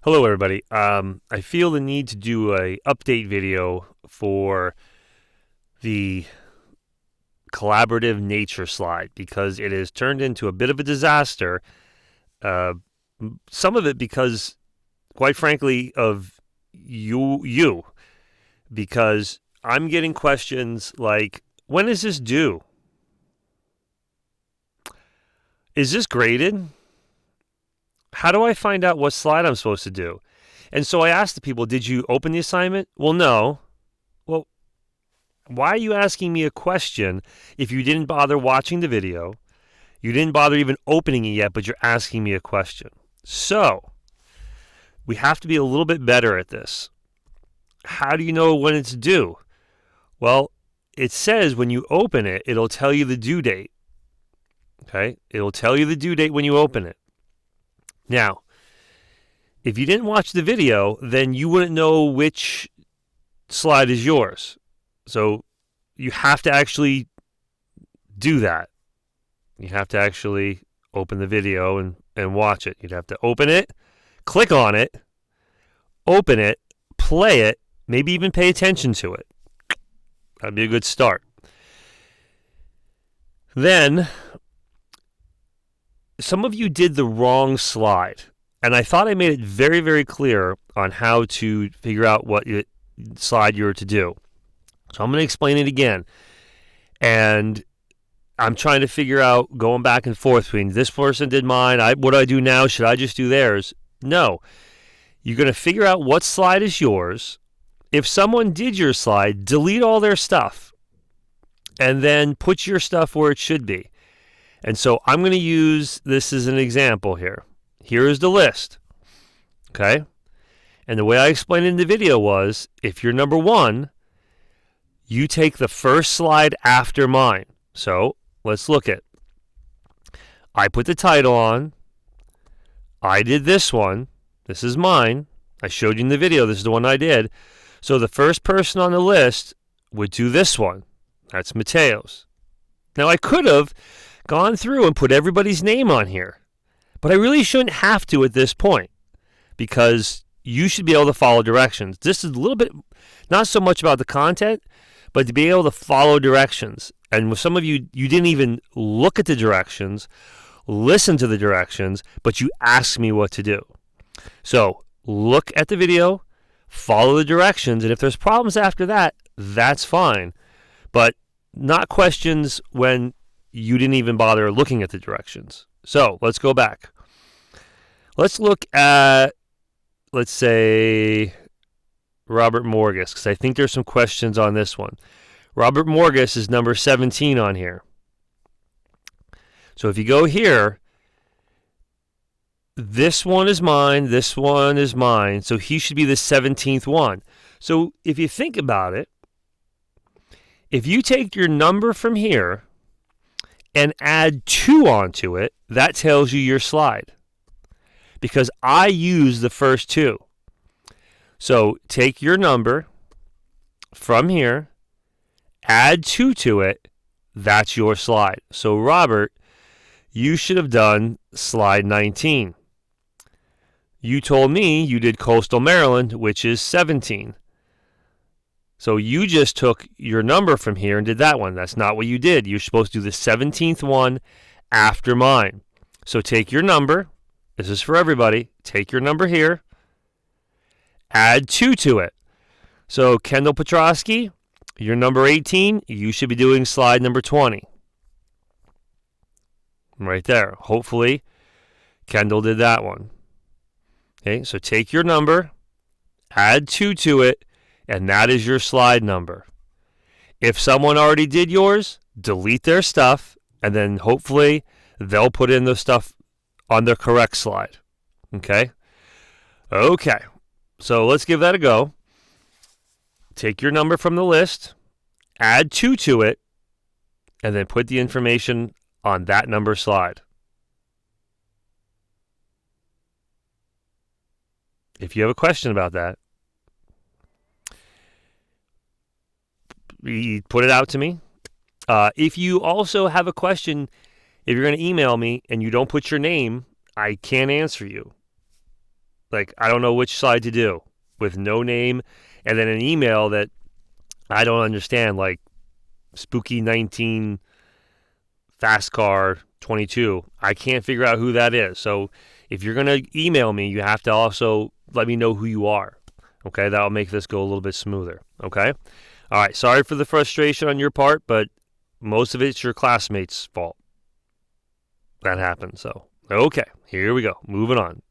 Hello, everybody. I feel the need to do a update video for the collaborative nature slide because it has turned into a bit of a disaster. Uh, some of it because, quite frankly, of you, because I'm getting questions like, "When is this due? Is this graded? How do I find out what slide I'm supposed to do?" And so I asked the people, "Did you open the assignment?" "Well, no." Well, why are you asking me a question if you didn't bother watching the video? You didn't bother even opening it yet, but you're asking me a question. So, we have to be a little bit better at this. How do you know when it's due? Well, it says when you open it, it'll tell you the due date. Okay? It'll tell you the due date when you open it. Now, if you didn't watch the video, then you wouldn't know which slide is yours. So, you have to actually do that. You have to actually open the video and watch it. You'd have to open it, click on it, open it, play it, maybe even pay attention to it. That'd be a good start. Then, some of you did the wrong slide. And I thought I made it very, very clear on how to figure out what slide you were to do. So I'm going to explain it again. And I'm trying to figure out, going back and forth between this person did mine, what do I do now? Should I just do theirs? No. You're going to figure out what slide is yours. If someone did your slide, delete all their stuff and then put your stuff where it should be. And so I'm going to use this as an example here. Here is the list. Okay? And the way I explained it in the video was, if you're number one, you take the first slide after mine. So let's look at. I put the title on. I did this one. This is mine. I showed you in the video. This is the one I did. So the first person on the list would do this one. That's Mateo's. Now I could have gone through and put everybody's name on here, but I really shouldn't have to at this point because you should be able to follow directions. This is a little bit, not so much about the content, but to be able to follow directions. And with some of you, you didn't even look at the directions, listen to the directions, but you asked me what to do. So look at the video, follow the directions, and if there's problems after that, that's fine. But not questions when you didn't even bother looking at the directions. So let's go back. Let's look at, let's say, Robert Morgus, because I think there's some questions on this one. Robert Morgus is number 17 on here. So if you go here, this one is mine, this one is mine, so he should be the 17th one. So if you think about it, if you take your number from here and add 2 onto it, that tells you your slide. Because I use the first 2. So take your number from here, add 2 to it, that's your slide. So Robert, you should have done slide 19. You told me you did Coastal Maryland, which is 17. So you just took your number from here and did that one. That's not what you did. You're supposed to do the 17th one after mine. So take your number. This is for everybody. Take your number here. Add 2 to it. So Kendall Petrosky, you're number 18. You should be doing slide number 20. Right there. Hopefully, Kendall did that one. Okay, so take your number, add 2 to it, and that is your slide number. If someone already did yours, delete their stuff, and then hopefully they'll put in the stuff on the correct slide. Okay? Okay, so let's give that a go. Take your number from the list, add 2 to it, and then put the information on that number slide. If you have a question about that, put it out to me. If you also have a question, if you're going to email me and you don't put your name, I can't answer you. Like, I don't know which slide to do with no name and then an email that I don't understand, like Spooky 19 Fast Car 22. I can't figure out who that is. So if you're going to email me, you have to also let me know who you are. Okay, that'll make this go a little bit smoother. Okay? All right, sorry for the frustration on your part, but most of it's your classmates' fault. That happened. So, okay, here we go. Moving on.